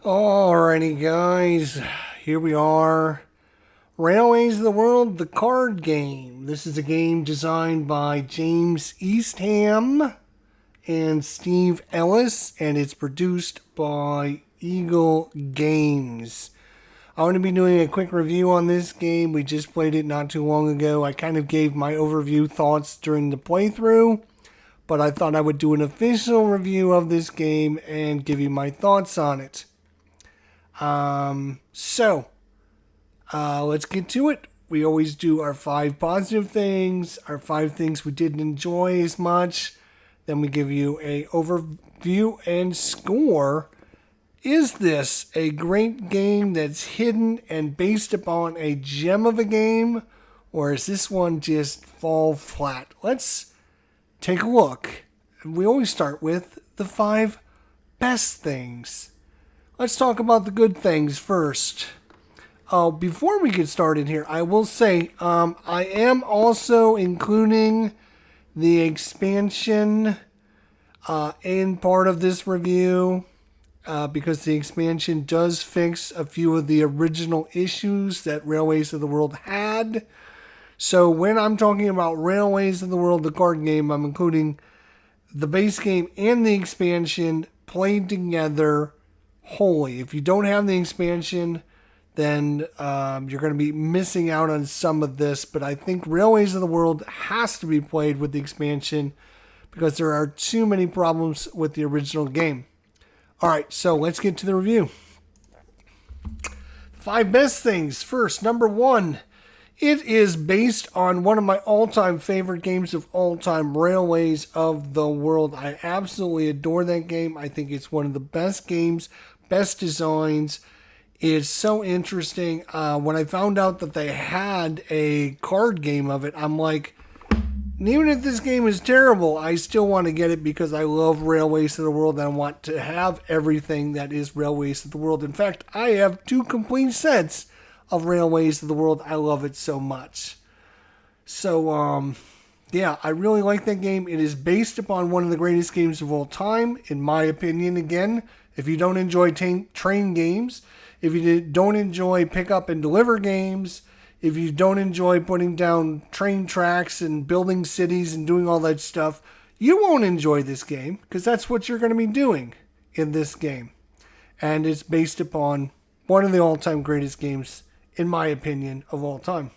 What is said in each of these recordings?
Alrighty, guys, here we are. Railways of the World, the card game. This is a game designed by James Eastham and Steve Ellis, and it's produced by Eagle Games. I'm going to be doing a quick review on this game. We just played it not too long ago. I kind of gave my overview thoughts during the playthrough, but I thought I would do an official review of this game and give you my thoughts on it. Let's get to it. We always do our 5 positive things, our 5 things we didn't enjoy as much. Then we give you a overview and score. Is this a great game that's hidden and based upon a gem of a game? Or is this one just fall flat? Let's take a look. We always start with the 5 best things. Let's talk about the good things first. Before we get started here, I will say I am also including the expansion in part of this review because the expansion does fix a few of the original issues that Railways of the World had. So when I'm talking about Railways of the World, the card game, I'm including the base game and the expansion played together wholly. If you don't have the expansion, then you're going to be missing out on some of this. But I think Railways of the World has to be played with the expansion because there are too many problems with the original game. All right, so let's get to the review. 5 best things. First, number 1. It is based on one of my all-time favorite games of all time, Railways of the World. I absolutely adore that game. I think it's one of the best games, best designs. It's so interesting. When I found out that they had a card game of it, I'm like, even if this game is terrible, I still want to get it because I love Railways of the World and I want to have everything that is Railways of the World. In fact, I have 2 complete sets of Railways of the World. I love it so much. So, yeah, I really like that game. It is based upon one of the greatest games of all time, in my opinion. Again, if you don't enjoy train games, if you don't enjoy pick up and deliver games, if you don't enjoy putting down train tracks and building cities and doing all that stuff, you won't enjoy this game because that's what you're going to be doing in this game. And it's based upon one of the all-time greatest games, in my opinion, of all time.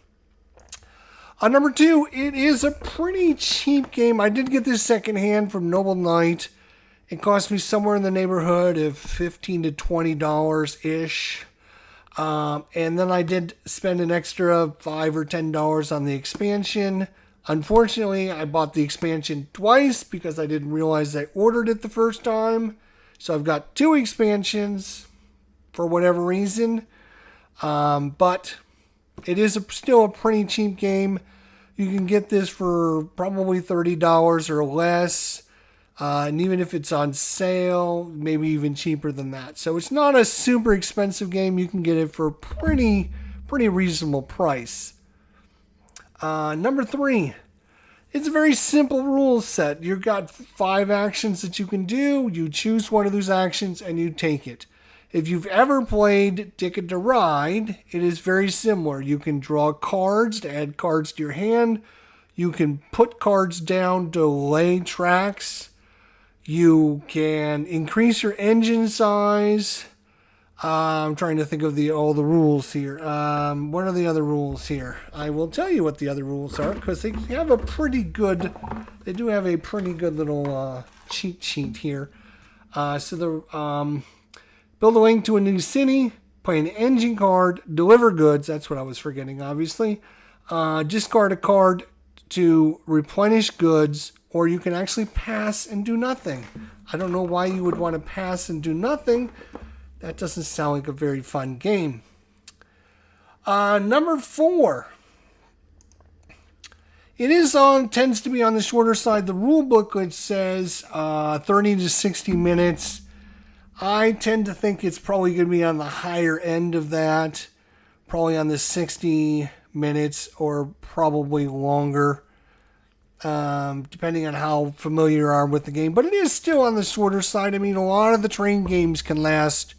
Number 2, it is a pretty cheap game. I did get this secondhand from Noble Knight. It cost me somewhere in the neighborhood of $15 to $20-ish. And then I did spend an extra $5 or $10 on the expansion. Unfortunately, I bought the expansion twice because I didn't realize I ordered it the first time. So I've got 2 expansions for whatever reason. But it is still a pretty cheap game. You can get this for probably $30 or less. And even if it's on sale, maybe even cheaper than that. So it's not a super expensive game. You can get it for a pretty reasonable price. Number 3, it's a very simple rules set. You've got 5 actions that you can do. You choose one of those actions and you take it. If you've ever played Ticket to Ride, it is very similar. You can draw cards to add cards to your hand. You can put cards down to lay tracks. You can increase your engine size. I'm trying to think of all the rules here. What are the other rules here? I will tell you what the other rules are because they do have a pretty good little cheat sheet here. Build a link to a new city, play an engine card, deliver goods. That's what I was forgetting, obviously. Discard a card to replenish goods, or you can actually pass and do nothing. I don't know why you would want to pass and do nothing. That doesn't sound like a very fun game. Number 4. It tends to be on the shorter side. The rule booklet says 30 to 60 minutes. I tend to think it's probably going to be on the higher end of that. Probably on the 60 minutes or probably longer. depending on how familiar you are with the game. But it is still on the shorter side. I mean, a lot of the train games can last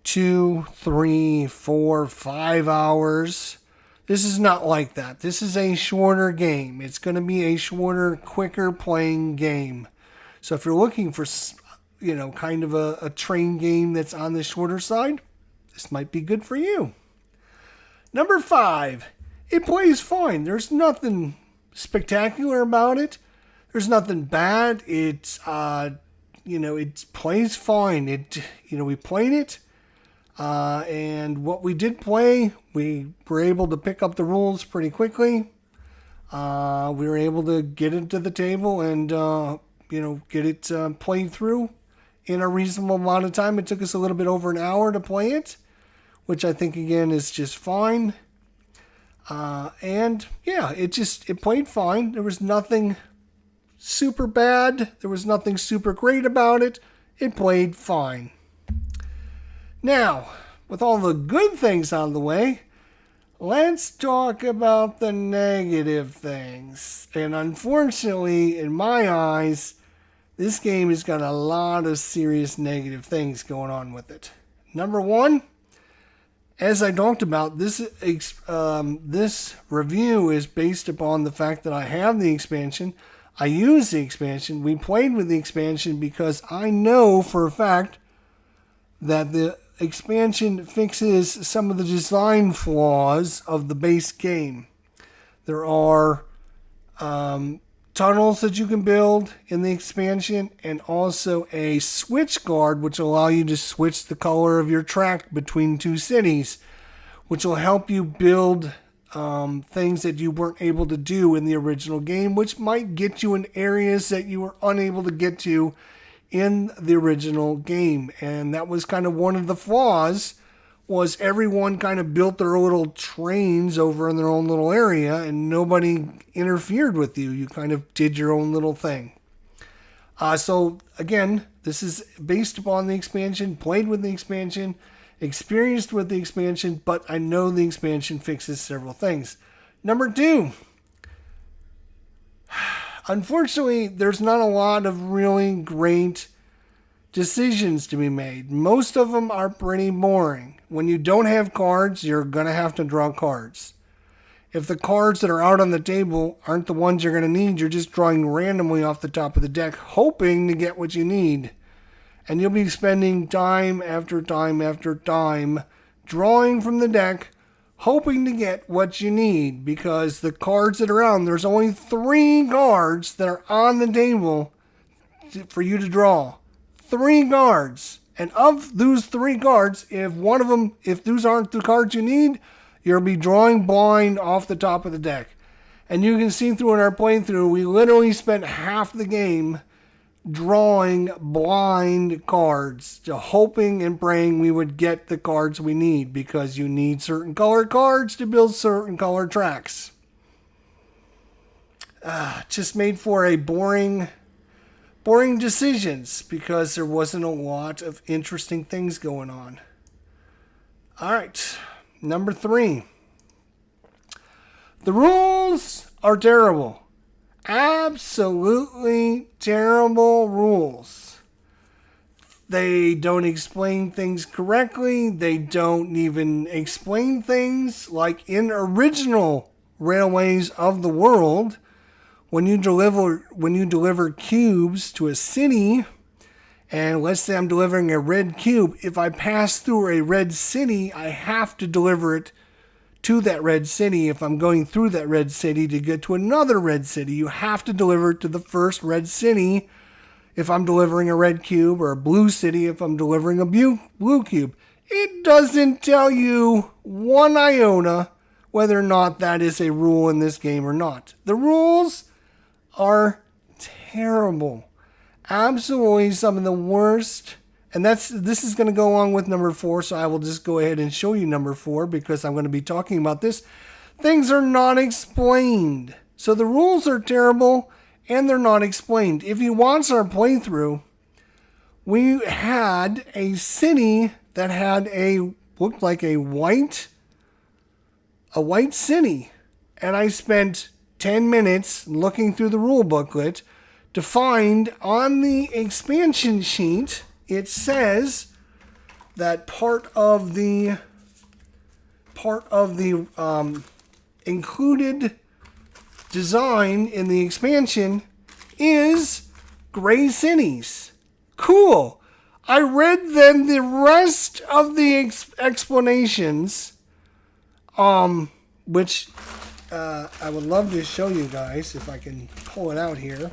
2, 3, 4, 5 hours. This is not like that. This is a shorter game. It's going to be a shorter, quicker playing game. So if you're looking for, kind of a train game that's on the shorter side, this might be good for you. Number 5, it plays fine. There's nothing spectacular about it. There's nothing bad. It plays fine. We played it. And what we did play, we were able to pick up the rules pretty quickly. We were able to get it to the table and, get it played through in a reasonable amount of time. It took us a little bit over an hour to play it, which I think, again, is just fine. It played fine. There was nothing super bad. There was nothing super great about it. It played fine. Now, with all the good things out of the way, let's talk about the negative things. And unfortunately, in my eyes, this game has got a lot of serious negative things going on with it. Number 1, as I talked about, this review is based upon the fact that I have the expansion. I use the expansion. We played with the expansion because I know for a fact that the expansion fixes some of the design flaws of the base game. There are tunnels that you can build in the expansion, and also a switch guard which will allow you to switch the color of your track between 2 cities, which will help you build things that you weren't able to do in the original game, which might get you in areas that you were unable to get to in the original game. And that was kind of one of the flaws, was everyone kind of built their little trains over in their own little area and nobody interfered with you. You kind of did your own little thing. So again, this is based upon the expansion, played with the expansion, experienced with the expansion, but I know the expansion fixes several things. Number 2, unfortunately, there's not a lot of really great decisions to be made. Most of them are pretty boring. When you don't have cards, you're going to have to draw cards. If the cards that are out on the table aren't the ones you're going to need, you're just drawing randomly off the top of the deck, hoping to get what you need. And you'll be spending time after time after time drawing from the deck, hoping to get what you need, because the cards that are out, there's only 3 cards that are on the table for you to draw. 3 cards. And of those 3 cards, if those aren't the cards you need, you'll be drawing blind off the top of the deck. And you can see through in our playthrough, we literally spent half the game drawing blind cards, hoping and praying we would get the cards we need, because you need certain color cards to build certain color tracks. Just made for a boring decisions, because there wasn't a lot of interesting things going on. All right, number 3. The rules are terrible. Absolutely terrible rules. They don't explain things correctly. They don't even explain things like in original Railways of the World. When you deliver cubes to a city, and let's say I'm delivering a red cube, if I pass through a red city, I have to deliver it to that red city. If I'm going through that red city to get to another red city, you have to deliver it to the first red city if I'm delivering a red cube, or a blue city if I'm delivering a blue cube. It doesn't tell you 1 iota whether or not that is a rule in this game or not. The rules are terrible. Absolutely some of the worst. And this is going to go along with number 4, so I will just go ahead and show you number 4, because I'm going to be talking about this. Things are not explained. So the rules are terrible and they're not explained. If you watch our playthrough, we had a city that had looked like a white city. And I spent 10 minutes looking through the rule booklet to find on the expansion sheet, it says that part of the included design in the expansion is gray cities. Cool. I read then the rest of the explanations, which I would love to show you guys if I can pull it out here.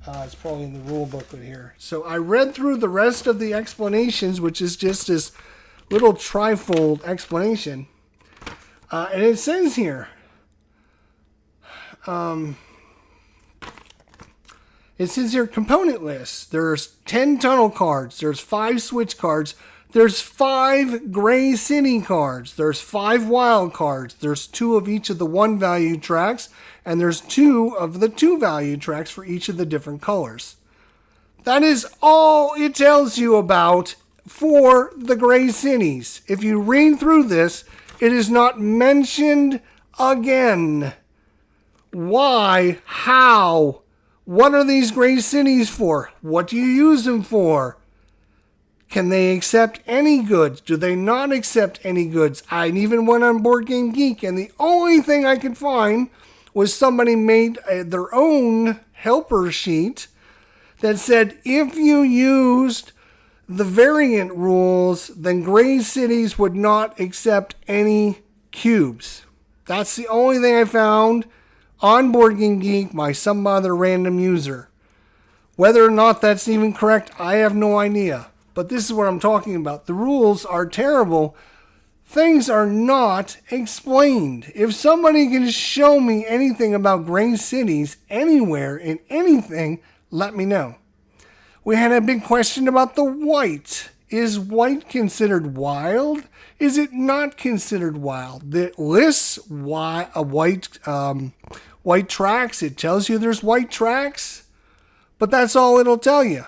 It's probably in the rule booklet here. So I read through the rest of the explanations, which is just this little trifold explanation. And it says here, component lists. There's 10 tunnel cards. There's 5 switch cards. There's 5 gray city cards. There's 5 wild cards. There's 2 of each of the 1 value tracks. And there's 2 of the 2 value tracks for each of the different colors. That is all it tells you about for the gray cities. If you read through this, it is not mentioned again. Why? How? What are these gray cities for? What do you use them for? Can they accept any goods? Do they not accept any goods? I even went on Board Game Geek, and the only thing I could find was somebody made their own helper sheet that said if you used the variant rules, then gray cities would not accept any cubes. That's the only thing I found on Board Game Geek by some other random user. Whether or not that's even correct, I have no idea. But this is what I'm talking about. The rules are terrible. Things are not explained. If somebody can show me anything about gray cities anywhere in anything, let me know. We had a big question about the white. Is white considered wild? Is it not considered wild? It lists white tracks. It tells you there's white tracks, but that's all it'll tell you.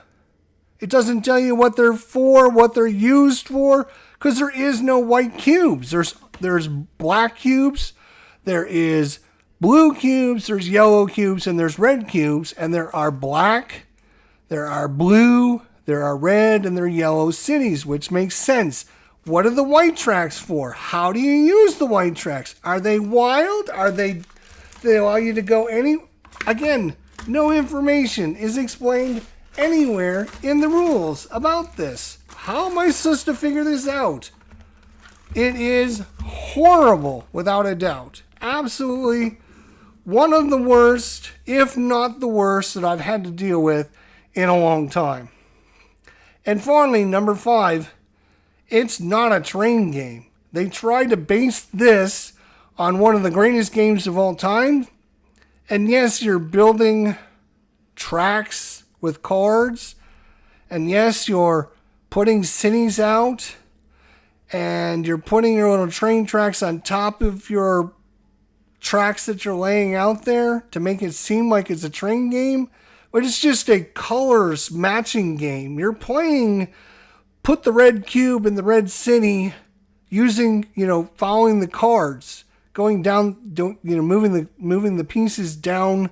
It doesn't tell you what they're for, what they're used for, because there is no white cubes. There's black cubes, there is blue cubes, there's yellow cubes, and there's red cubes, and there are black, there are blue, there are red, and there are yellow cities, which makes sense. What are the white tracks for? How do you use the white tracks? Are they wild? They allow you to go any... Again, no information is explained anywhere in the rules about this. How am I supposed to figure this out? It is horrible, without a doubt. Absolutely one of the worst, if not the worst, that I've had to deal with in a long time. And finally, number 5, it's not a train game. They tried to base this on one of the greatest games of all time. And yes, you're building tracks with cards. And yes, you're putting cities out. And you're putting your little train tracks on top of your tracks that you're laying out there to make it seem like it's a train game. But it's just a colors matching game. You're playing put the red cube in the red city using, following the cards, going down, moving the pieces down,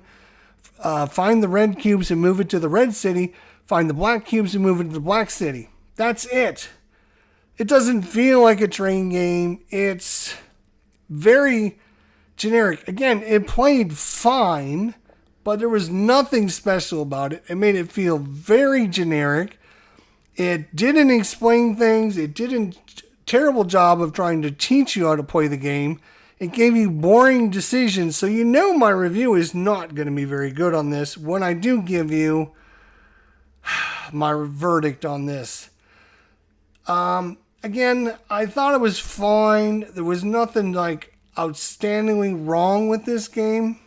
find the red cubes and move it to the red city, find the black cubes and move it to the black city. That's it. It doesn't feel like a train game. It's very generic. Again, it played fine, but there was nothing special about it. It made it feel very generic. It didn't explain things. It did a terrible job of trying to teach you how to play the game. It gave you boring decisions. So my review is not going to be very good on this when I do give you my verdict on this. Again, I thought it was fine. There was nothing outstandingly wrong with this game.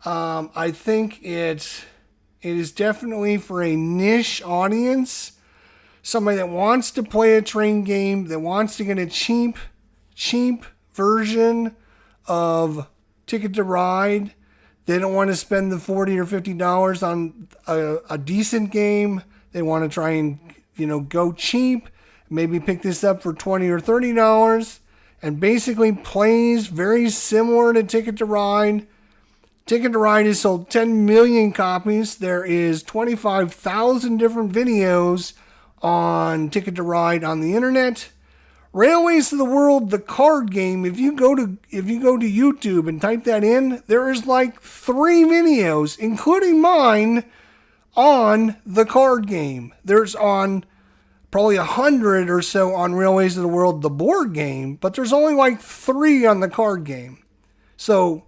I think it is definitely for a niche audience. Somebody that wants to play a train game, that wants to get a cheap version of Ticket to Ride. They don't want to spend the $40 or $50 on a decent game. They want to try and, go cheap. Maybe pick this up for $20 or $30 and basically plays very similar to Ticket to Ride. Ticket to Ride has sold 10 million copies. There is 25,000 different videos on Ticket to Ride on the internet. Railways of the World, the card game. If you go to YouTube and type that in, there is like 3 videos, including mine, on the card game. There's on probably 100 or so on Railways of the World, the board game, but there's only like 3 on the card game. So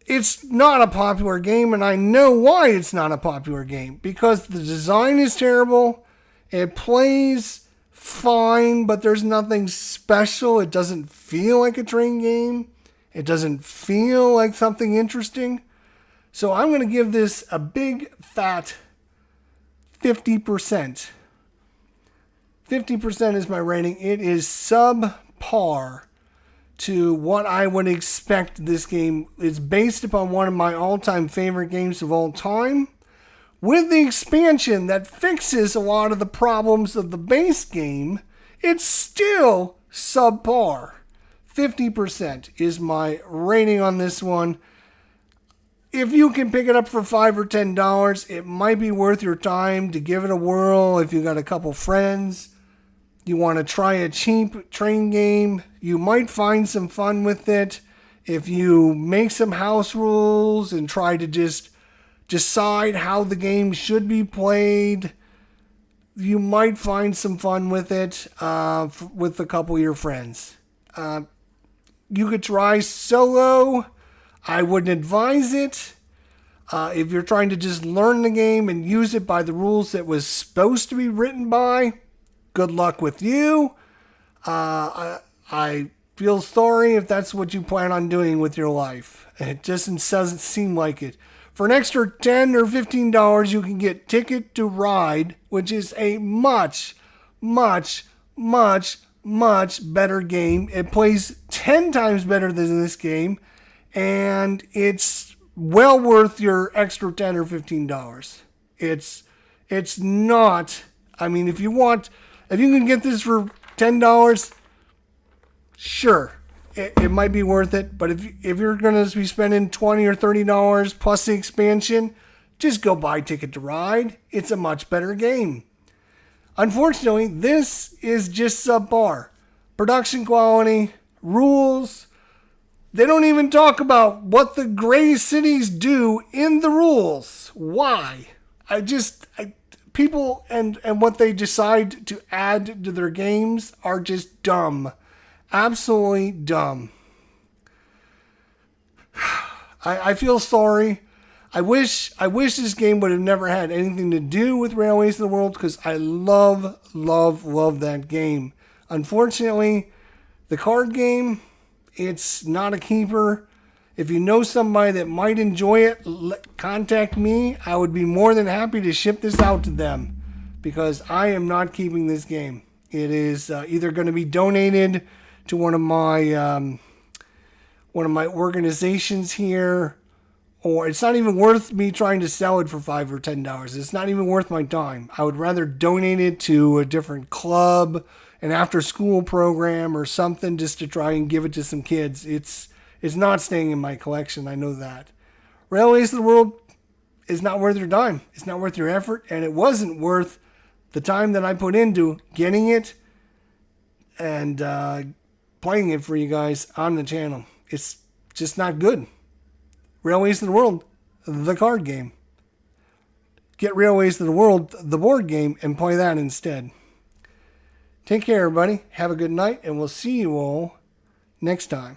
it's not a popular game, and I know why it's not a popular game. Because the design is terrible. It plays fine, but there's nothing special. It doesn't feel like a train game. It doesn't feel like something interesting. So I'm going to give this a big fat 50%. 50% is my rating. It is subpar to what I would expect this game. It's based upon one of my all-time favorite games of all time, with the expansion that fixes a lot of the problems of the base game. It's still subpar. 50% is my rating on this one. If you can pick it up for $5 or $10, it might be worth your time to give it a whirl. If you got a couple friends, you want to try a cheap train game, you might find some fun with it. If you make some house rules and try to just decide how the game should be played, you might find some fun with it with a couple of your friends. You could try solo. I wouldn't advise it. If you're trying to just learn the game and use it by the rules that was supposed to be written by, good luck with you. I feel sorry if that's what you plan on doing with your life. It just doesn't seem like it. For an extra $10 or $15, you can get Ticket to Ride, which is a much, much, much, much better game. It plays 10 times better than this game, and it's well worth your extra $10 or $15. It's not, I mean, if you can get this for $10, sure, it might be worth it. But if you're going to be spending $20 or $30 plus the expansion, just go buy Ticket to Ride. It's a much better game. Unfortunately, this is just subpar. Production quality, rules. They don't even talk about what the gray cities do in the rules. Why? People and what they decide to add to their games are just dumb. Absolutely dumb. I feel sorry. I wish this game would have never had anything to do with Railways of the World, because I love that game. Unfortunately, the card game, it's not a keeper. If you know somebody that might enjoy it, contact me. I would be more than happy to ship this out to them, because I am not keeping this game. It is either going to be donated to one of my organizations here, or it's not even worth me trying to sell it for $5 or $10. It's not even worth my time. I would rather donate it to a different club, an after-school program, or something, just to try and give it to some kids. It's not staying in my collection. I know that. Railways of the World is not worth your time. It's not worth your effort, and it wasn't worth the time that I put into getting it and playing it for you guys on the channel. It's just not good. Railways of the World, the card game. Get Railways of the World, the board game, and play that instead. Take care, everybody. Have a good night, and we'll see you all next time.